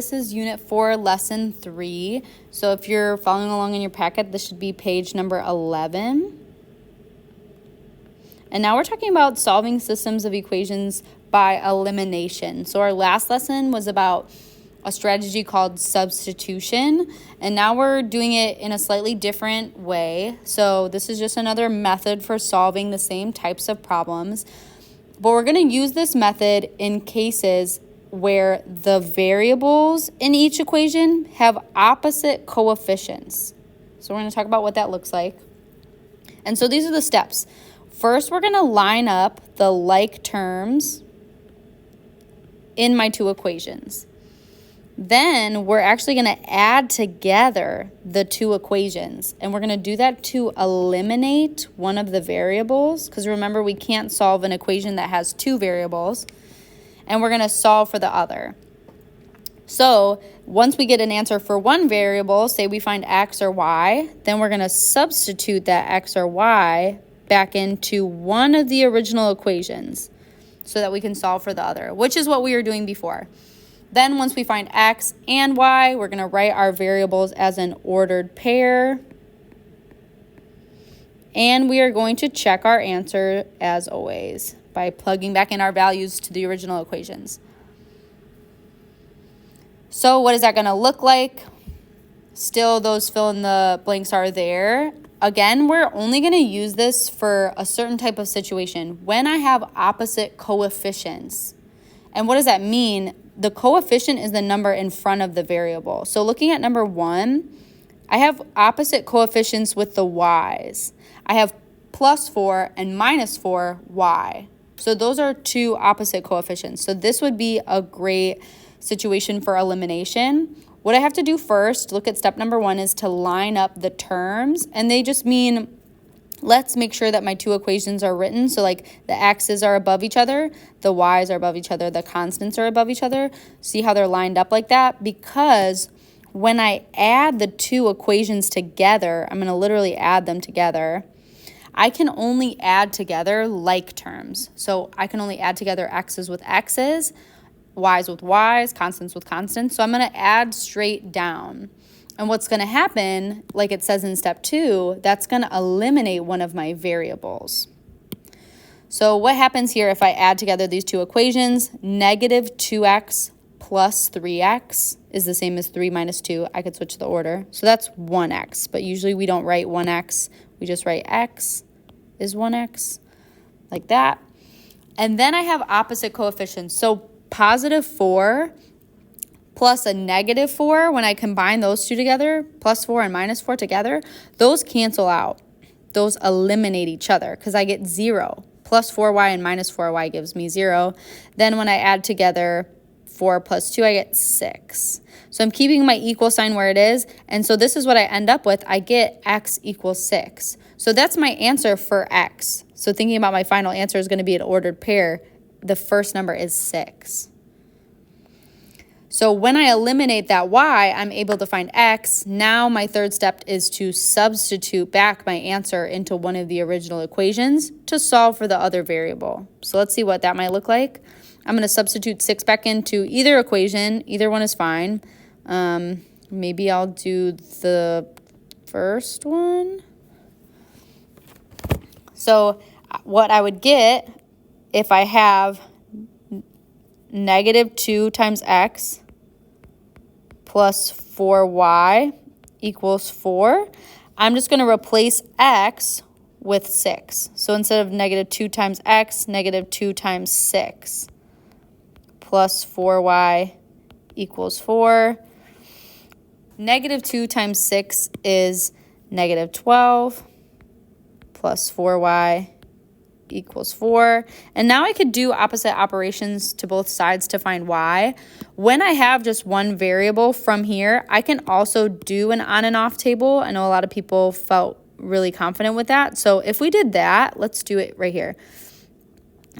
This is Unit 4, Lesson 3. So if you're following along in your packet, this should be page number 11. And now we're talking about solving systems of equations by elimination. So our last lesson was about a strategy called substitution, and now we're doing it in a slightly different way. So this is just another method for solving the same types of problems, but we're going to use this method in cases where the variables in each equation have opposite coefficients. So we're going to talk about what that looks like. And so these are the steps. First, we're going to line up the like terms in my two equations. Then we're actually going to add together the two equations, and we're going to do that to eliminate one of the variables, because remember, we can't solve an equation that has two variables, and we're going to solve for the other. So once we get an answer for one variable, say we find x or y, then we're going to substitute that x or y back into one of the original equations so that we can solve for the other, which is what we were doing before. Then once we find x and y, we're going to write our variables as an ordered pair. And we are going to check our answer, as always, by plugging back in our values to the original equations. So what is that going to look like? Still, those fill in the blanks are there. Again, we're only going to use this for a certain type of situation when I have opposite coefficients. And what does that mean? The coefficient is the number in front of the variable. So looking at number 1, I have opposite coefficients with the y's. I have plus 4 and minus 4y. So those are two opposite coefficients. So this would be a great situation for elimination. What I have to do first, look at step number 1, is to line up the terms. And they just mean, let's make sure that my two equations are written. So like the x's are above each other, the y's are above each other, the constants are above each other. See how they're lined up like that? Because when I add the two equations together, I'm going to literally add them together. I can only add together like terms. So I can only add together x's with x's, y's with y's, constants with constants. So I'm going to add straight down. And what's going to happen, like it says in step 2, that's going to eliminate one of my variables. So what happens here if I add together these two equations? Negative 2x plus 3x is the same as 3 minus 2. I could switch the order. So that's 1x, but usually we don't write 1x. We just write x is 1x, like that. And then I have opposite coefficients. So positive 4 plus a negative 4, when I combine those two together, plus 4 and minus 4 together, those cancel out. Those eliminate each other because I get 0. Plus 4y and minus 4y gives me 0. Then when I add together 4 plus 2, I get 6. So I'm keeping my equal sign where it is, and so this is what I end up with. I get x equals 6. So that's my answer for x. So thinking about my final answer is going to be an ordered pair. The first number is 6. So when I eliminate that y, I'm able to find x. Now my third step is to substitute back my answer into one of the original equations to solve for the other variable. So let's see what that might look like. I'm going to substitute 6 back into either equation. Either one is fine. Maybe I'll do the first one. So what I would get if I have negative 2 times x plus 4y equals 4. I'm just going to replace x with 6. So instead of negative 2 times x, negative 2 times 6 plus 4y equals 4. Negative 2 times 6 is negative 12 plus 4y equals 4. And now I could do opposite operations to both sides to find y. When I have just one variable from here, I can also do an on and off table. I know a lot of people felt really confident with that. So if we did that, let's do it right here.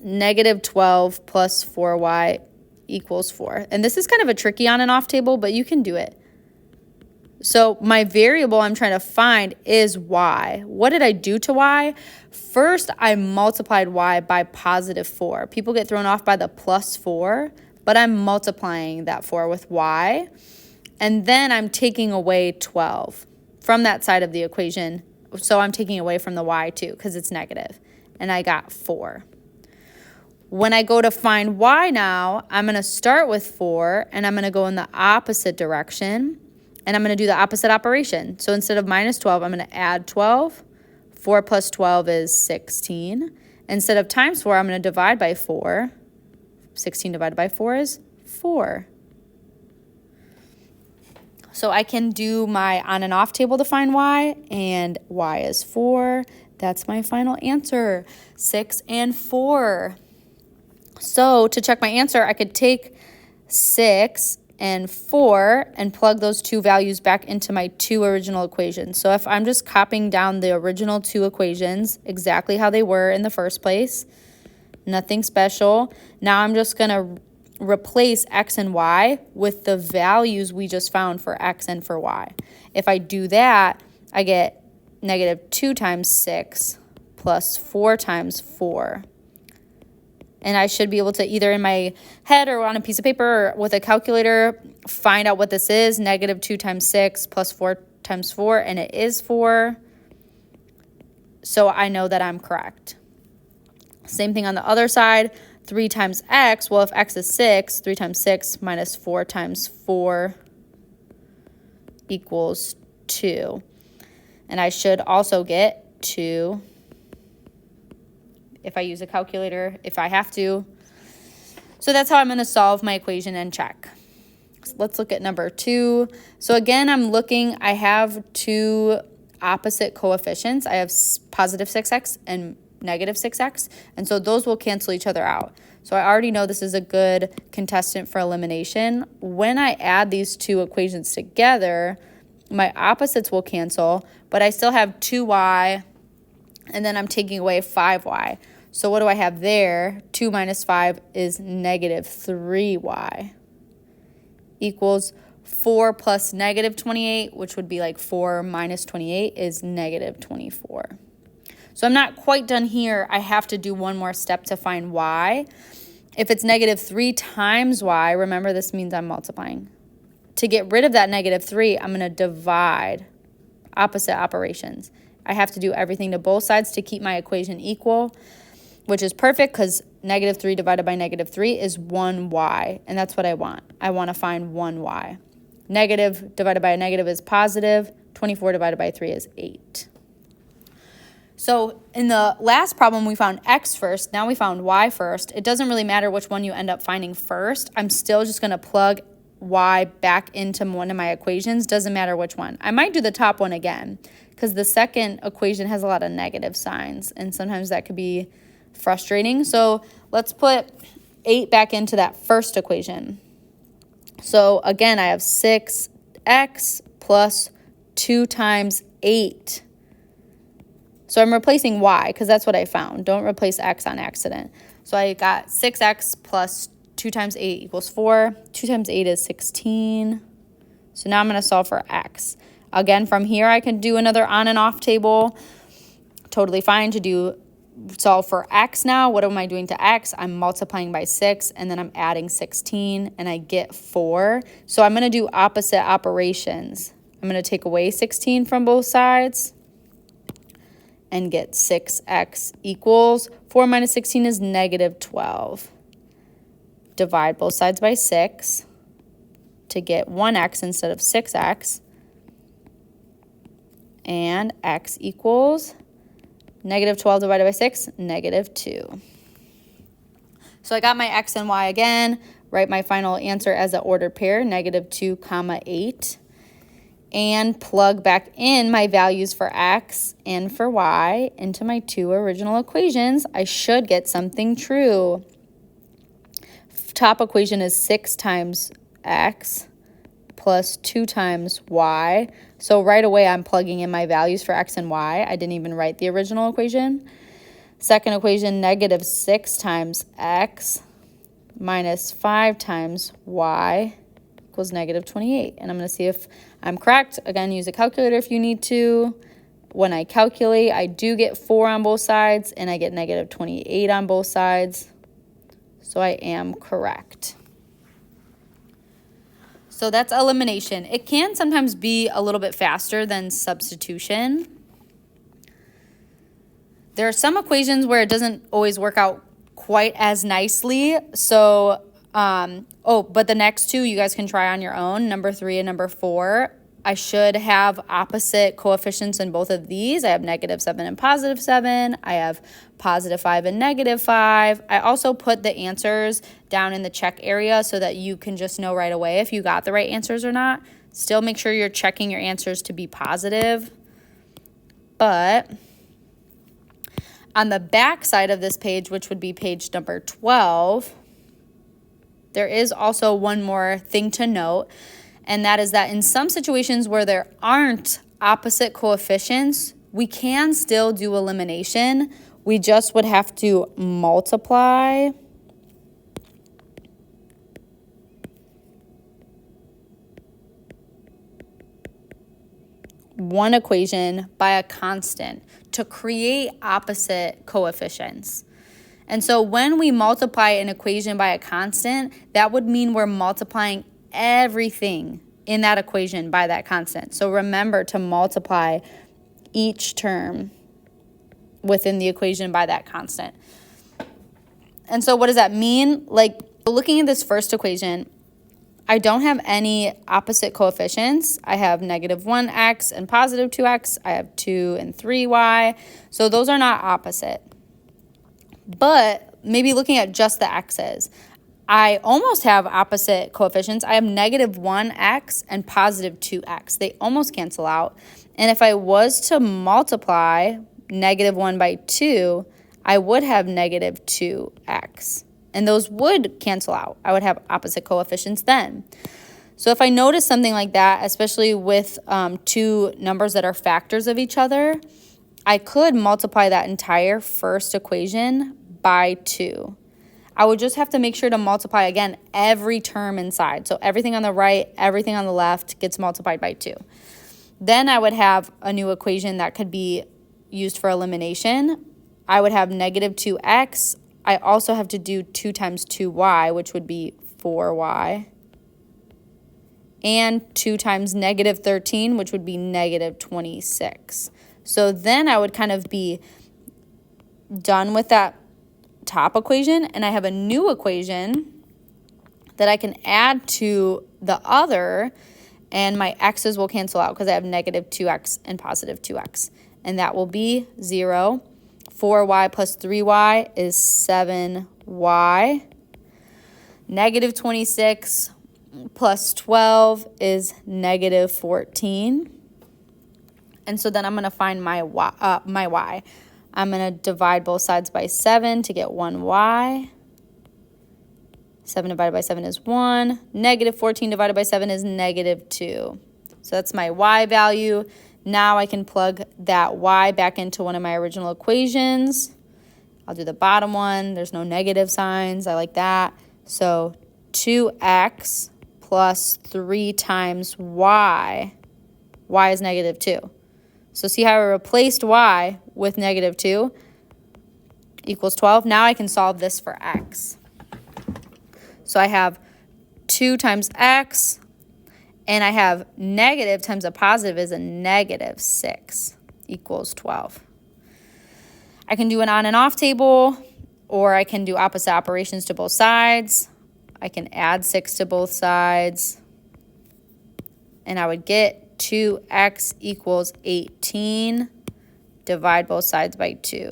Negative 12 plus 4y equals 4. And this is kind of a tricky on and off table, but you can do it. So my variable I'm trying to find is y. What did I do to y? First, I multiplied y by positive 4. People get thrown off by the plus 4. but I'm multiplying that 4 with y. And then I'm taking away 12 from that side of the equation. So I'm taking away from the y too because it's negative. And I got 4. When I go to find y now, I'm going to start with 4 and I'm going to go in the opposite direction. And I'm going to do the opposite operation. So instead of minus 12, I'm going to add 12. 4 plus 12 is 16. Instead of times 4, I'm going to divide by 4. 16 divided by 4 is 4. So I can do my on and off table to find y, and y is 4. That's my final answer, 6 and 4. So to check my answer, I could take 6 and 4 and plug those two values back into my two original equations. So if I'm just copying down the original two equations exactly how they were in the first place, nothing special. Now I'm just going to replace x and y with the values we just found for x and for y. If I do that, I get negative 2 times 6 plus 4 times 4. And I should be able to either in my head or on a piece of paper or with a calculator find out what this is. Negative 2 times 6 plus 4 times 4, and it is 4. So I know that I'm correct. Same thing on the other side. 3 times x, well, if x is 6, 3 times 6 minus 4 times 4 equals 2. And I should also get 2 if I use a calculator, if I have to. So that's how I'm going to solve my equation and check. So let's look at number 2. So again, I have two opposite coefficients. I have positive 6x and negative 6x, and so those will cancel each other out. So I already know this is a good contestant for elimination. When I add these two equations together, my opposites will cancel, but I still have 2y, and then I'm taking away 5y. So what do I have there? 2 minus 5 is negative 3y equals 4 plus negative 28, which would be like 4 minus 28 is negative 24. So I'm not quite done here. I have to do one more step to find y. If it's negative 3 times y, remember this means I'm multiplying. To get rid of that negative 3, I'm going to divide. Opposite operations. I have to do everything to both sides to keep my equation equal, which is perfect because negative 3 divided by negative 3 is 1y, and that's what I want. I want to find 1y. Negative divided by a negative is positive. 24 divided by 3 is 8. So in the last problem, we found x first. Now we found y first. It doesn't really matter which one you end up finding first. I'm still just going to plug y back into one of my equations. Doesn't matter which one. I might do the top one again because the second equation has a lot of negative signs, and sometimes that could be frustrating. So let's put 8 back into that first equation. So again, I have 6x plus 2 times 8. So I'm replacing y because that's what I found. Don't replace x on accident. So I got 6x plus 2 times 8 equals 4. 2 times 8 is 16. So now I'm going to solve for x. Again, from here I can do another on and off table. Totally fine to solve for x now. What am I doing to x? I'm multiplying by 6, and then I'm adding 16, and I get 4. So I'm going to do opposite operations. I'm going to take away 16 from both sides and get 6x equals 4 minus 16 is negative 12. Divide both sides by 6 to get 1x instead of 6x. And x equals negative 12 divided by 6, negative 2. So I got my x and y again. Write my final answer as an ordered pair, negative 2, 8. And plug back in my values for x and for y into my two original equations. I should get something true. Top equation is 6 times x plus 2 times y. So right away I'm plugging in my values for x and y. I didn't even write the original equation. Second equation, negative 6 times x minus 5 times y equals negative 28. And I'm going to see if I'm correct. Again, use a calculator if you need to. When I calculate, I do get 4 on both sides, and I get negative 28 on both sides. So I am correct. So that's elimination. It can sometimes be a little bit faster than substitution. There are some equations where it doesn't always work out quite as nicely. So, but the next two you guys can try on your own, number 3 and number 4. I should have opposite coefficients in both of these. I have -7 and +7. I have +5 and -5. I also put the answers down in the check area so that you can just know right away if you got the right answers or not. Still make sure you're checking your answers to be positive. But on the back side of this page, which would be page number 12, there is also one more thing to note, and that is that in some situations where there aren't opposite coefficients, we can still do elimination. We just would have to multiply one equation by a constant to create opposite coefficients. And so when we multiply an equation by a constant, that would mean we're multiplying everything in that equation by that constant. So remember to multiply each term within the equation by that constant. And so what does that mean? Like, looking at this first equation, I don't have any opposite coefficients. I have -1x and +2x. I have 2 and 3y. So those are not opposite. But maybe looking at just the x's, I almost have opposite coefficients. I have -1x and +2x. They almost cancel out. And if I was to multiply -1 by 2, I would have -2x. And those would cancel out. I would have opposite coefficients then. So if I notice something like that, especially with two numbers that are factors of each other, I could multiply that entire first equation by 2. I would just have to make sure to multiply, again, every term inside. So everything on the right, everything on the left gets multiplied by 2. Then I would have a new equation that could be used for elimination. I would have -2x. I also have to do 2 times 2y, which would be 4y. And 2 times -13, which would be -26. So then I would kind of be done with that top equation, and I have a new equation that I can add to the other, and my x's will cancel out because I have -2x and +2x. And that will be 0. 4y plus 3y is 7y. -26 plus 12 is -14. And so then I'm going to find my y. I'm going to divide both sides by 7 to get 1y. 7 divided by 7 is 1. -14 divided by 7 is -2. So that's my y value. Now I can plug that y back into one of my original equations. I'll do the bottom one. There's no negative signs. I like that. So 2x plus 3 times y. Y is -2. So see how I replaced y with -2 equals 12. Now I can solve this for x. So I have 2 times x, and I have negative times a positive is a -6 equals 12. I can do an on and off table, or I can do opposite operations to both sides. I can add 6 to both sides, and I would get 2x equals 18. Divide both sides by 2.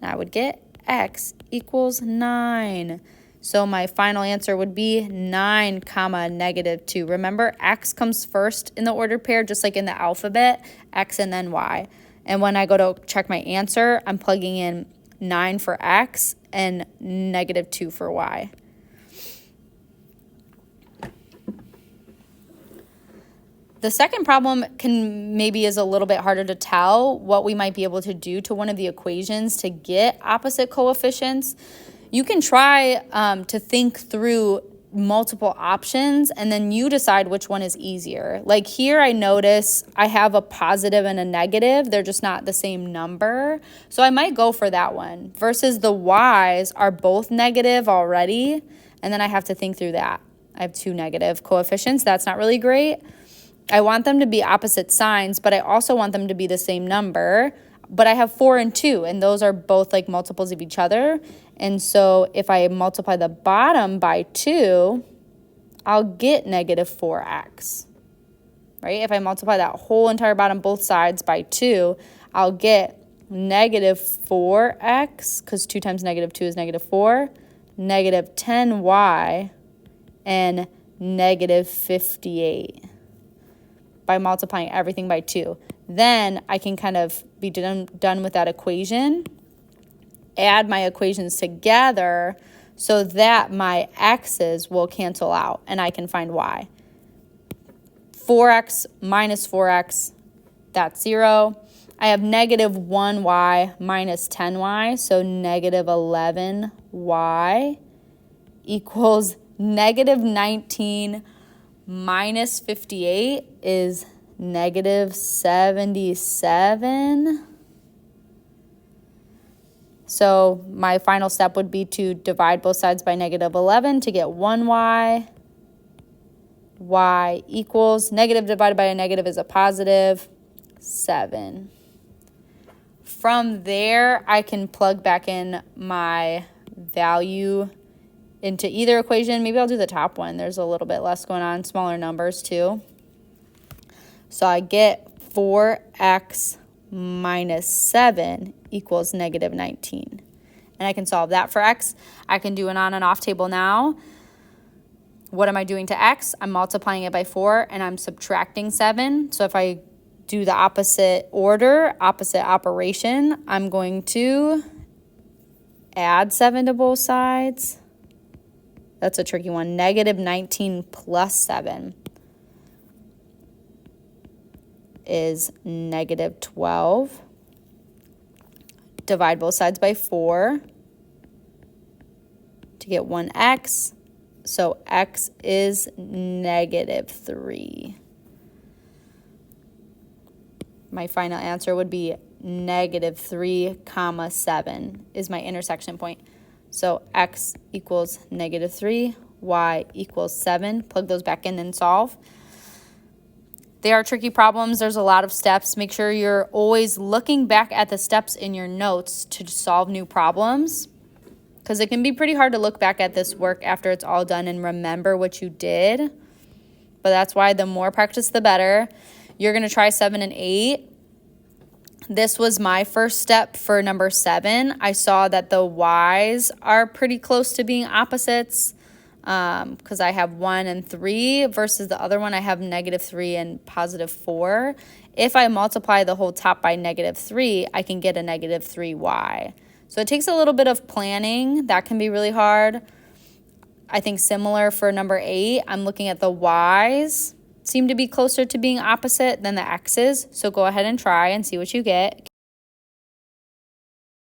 And I would get x equals 9. So my final answer would be 9, -2. Remember, x comes first in the ordered pair, just like in the alphabet, x and then y. And when I go to check my answer, I'm plugging in 9 for x and -2 for y. The second problem is a little bit harder to tell what we might be able to do to one of the equations to get opposite coefficients. You can try to think through multiple options, and then you decide which one is easier. Like here, I notice I have a positive and a negative. They're just not the same number. So I might go for that one versus the y's are both negative already, and then I have to think through that. I have two negative coefficients. That's not really great. I want them to be opposite signs, but I also want them to be the same number. But I have 4 and 2, and those are both like multiples of each other. And so if I multiply the bottom by 2, I'll get negative 4x, right? If I multiply that whole entire bottom, both sides, by 2, I'll get negative 4x, because 2 times negative 2 is negative 4, negative 10y, and negative 58 by multiplying everything by 2. Then I can kind of be done with that equation, add my equations together so that my x's will cancel out and I can find y. 4x minus 4x, that's 0. I have negative 1y minus 10y, so negative 11y equals negative 19 minus 58 is negative 77. So my final step would be to divide both sides by negative 11 to get 1y. Y equals, negative divided by a negative is a positive, 7. From there, I can plug back in my value into either equation. Maybe I'll do the top one. There's a little bit less going on, smaller numbers too. So I get 4x minus 7 equals negative 19. And I can solve that for x. I can do an on and off table now. What am I doing to x? I'm multiplying it by 4 and I'm subtracting 7. So if I do the opposite order, opposite operation, I'm going to add 7 to both sides. That's a tricky one. Negative 19 plus 7 is negative 12. Divide both sides by 4 to get 1x. So x is negative 3. My final answer would be negative 3 comma 7 is my intersection point. So x equals negative 3, y equals 7. Plug those back in and solve. They are tricky problems. There's a lot of steps. Make sure you're always looking back at the steps in your notes to solve new problems, because it can be pretty hard to look back at this work after it's all done and remember what you did. But that's why the more practice, the better. You're going to try 7 and 8. This was my first step for number 7. I saw that the y's are pretty close to being opposites, because I have 1 and 3 versus the other one I have negative 3 and positive 4. If I multiply the whole top by negative 3, I can get a negative 3y. So it takes a little bit of planning. That can be really hard. I think similar for number 8, I'm looking at the y's seem to be closer to being opposite than the x's. So go ahead and try and see what you get.